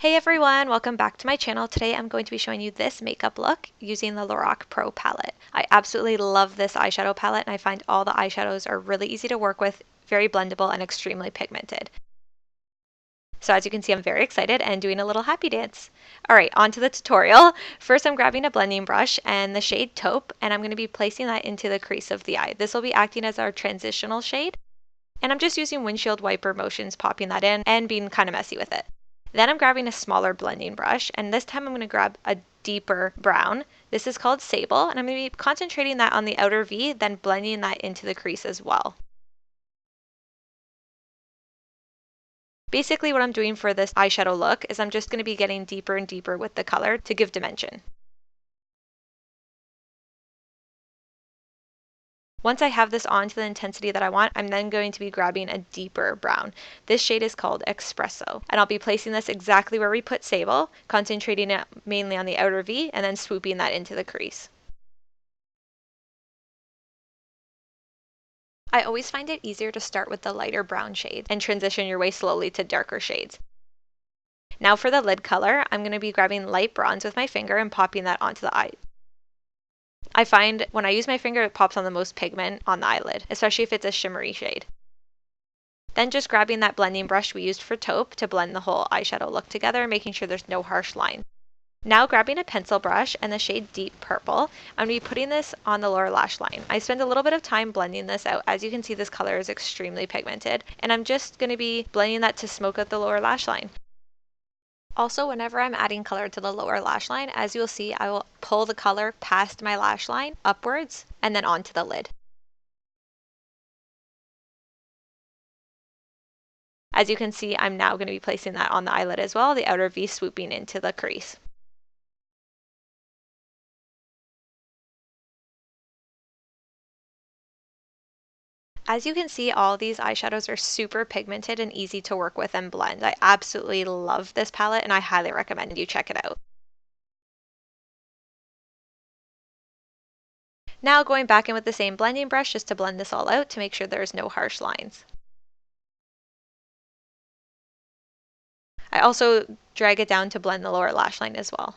Hey everyone, welcome back to my channel. Today I'm going to be showing you this makeup look using the Lorac Pro Palette. I absolutely love this eyeshadow palette and I find all the eyeshadows are really easy to work with, very blendable and extremely pigmented. So as you can see, I'm very excited and doing a little happy dance. Alright, on to the tutorial. First I'm grabbing a blending brush and the shade Taupe and I'm going to be placing that into the crease of the eye. This will be acting as our transitional shade and I'm just using windshield wiper motions, popping that in and being kind of messy with it. Then I'm grabbing a smaller blending brush, and this time I'm going to grab a deeper brown. This is called Sable, and I'm going to be concentrating that on the outer V, then blending that into the crease as well. Basically what I'm doing for this eyeshadow look is I'm just going to be getting deeper and deeper with the color to give dimension. Once I have this on to the intensity that I want, I'm then going to be grabbing a deeper brown. This shade is called Espresso, and I'll be placing this exactly where we put Sable, concentrating it mainly on the outer V, and then swooping that into the crease. I always find it easier to start with the lighter brown shade and transition your way slowly to darker shades. Now for the lid color, I'm going to be grabbing light bronze with my finger and popping that onto the eye. I find when I use my finger, it pops on the most pigment on the eyelid, especially if it's a shimmery shade. Then just grabbing that blending brush we used for Taupe to blend the whole eyeshadow look together, making sure there's no harsh line. Now grabbing a pencil brush and the shade Deep Purple, I'm going to be putting this on the lower lash line. I spend a little bit of time blending this out. As you can see, this color is extremely pigmented, and I'm just going to be blending that to smoke out the lower lash line. Also, whenever I'm adding color to the lower lash line, as you'll see, I will pull the color past my lash line upwards and then onto the lid. As you can see, I'm now going to be placing that on the eyelid as well, the outer V swooping into the crease. As you can see, all these eyeshadows are super pigmented and easy to work with and blend. I absolutely love this palette and I highly recommend you check it out. Now going back in with the same blending brush just to blend this all out to make sure there's no harsh lines. I also drag it down to blend the lower lash line as well.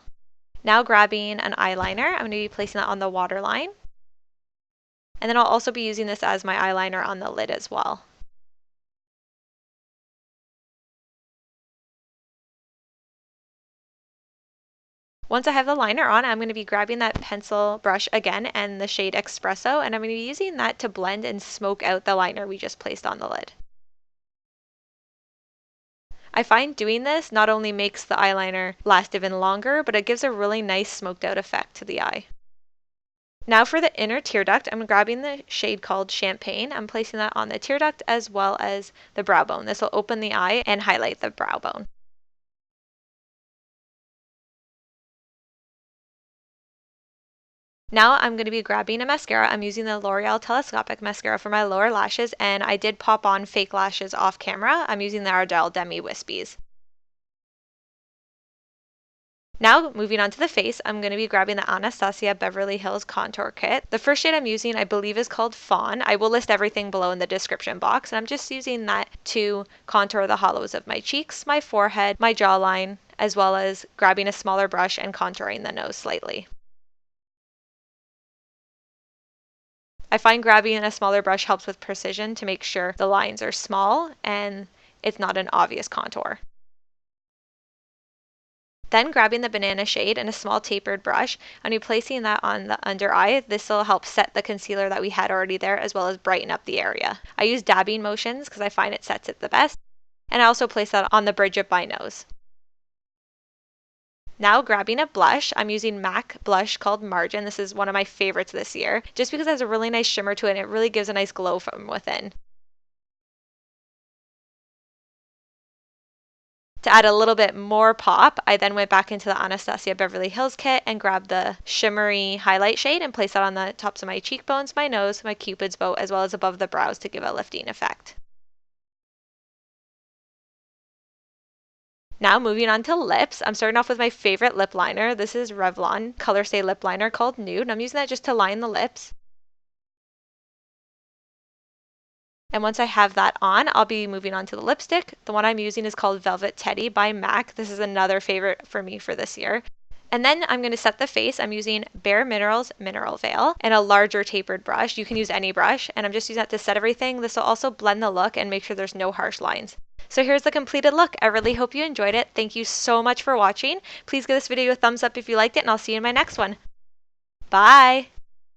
Now grabbing an eyeliner, I'm going to be placing that on the waterline. And then I'll also be using this as my eyeliner on the lid as well. Once I have the liner on, I'm going to be grabbing that pencil brush again and the shade Espresso, and I'm going to be using that to blend and smoke out the liner we just placed on the lid. I find doing this not only makes the eyeliner last even longer, but it gives a really nice smoked out effect to the eye. Now for the inner tear duct, I'm grabbing the shade called Champagne. I'm placing that on the tear duct as well as the brow bone. This will open the eye and highlight the brow bone. Now I'm going to be grabbing a mascara. I'm using the L'Oreal Telescopic mascara for my lower lashes, and I did pop on fake lashes off camera. I'm using the Ardelle Demi whispies. Now, moving on to the face, I'm going to be grabbing the Anastasia Beverly Hills Contour Kit. The first shade I'm using, I believe, is called Fawn. I will list everything below in the description box, and I'm just using that to contour the hollows of my cheeks, my forehead, my jawline, as well as grabbing a smaller brush and contouring the nose slightly. I find grabbing a smaller brush helps with precision to make sure the lines are small and it's not an obvious contour. Then grabbing the banana shade and a small tapered brush, I'm going to be placing that on the under eye. This will help set the concealer that we had already there as well as brighten up the area. I use dabbing motions because I find it sets it the best. And I also place that on the bridge of my nose. Now grabbing a blush, I'm using MAC blush called Margin. This is one of my favorites this year just because it has a really nice shimmer to it and it really gives a nice glow from within. To add a little bit more pop, I then went back into the Anastasia Beverly Hills kit and grabbed the shimmery highlight shade and placed that on the tops of my cheekbones, my nose, my cupid's bow, as well as above the brows to give a lifting effect. Now moving on to lips, I'm starting off with my favorite lip liner. This is Revlon Colourstay lip liner called Nude, and I'm using that just to line the lips. And once I have that on, I'll be moving on to the lipstick. The one I'm using is called Velvet Teddy by MAC. This is another favorite for me for this year. And then I'm going to set the face. I'm using bareMinerals Mineral Veil and a larger tapered brush. You can use any brush, and I'm just using that to set everything. This will also blend the look and make sure there's no harsh lines. So here's the completed look. I really hope you enjoyed it. Thank you so much for watching. Please give this video a thumbs up if you liked it, and I'll see you in my next one. Bye!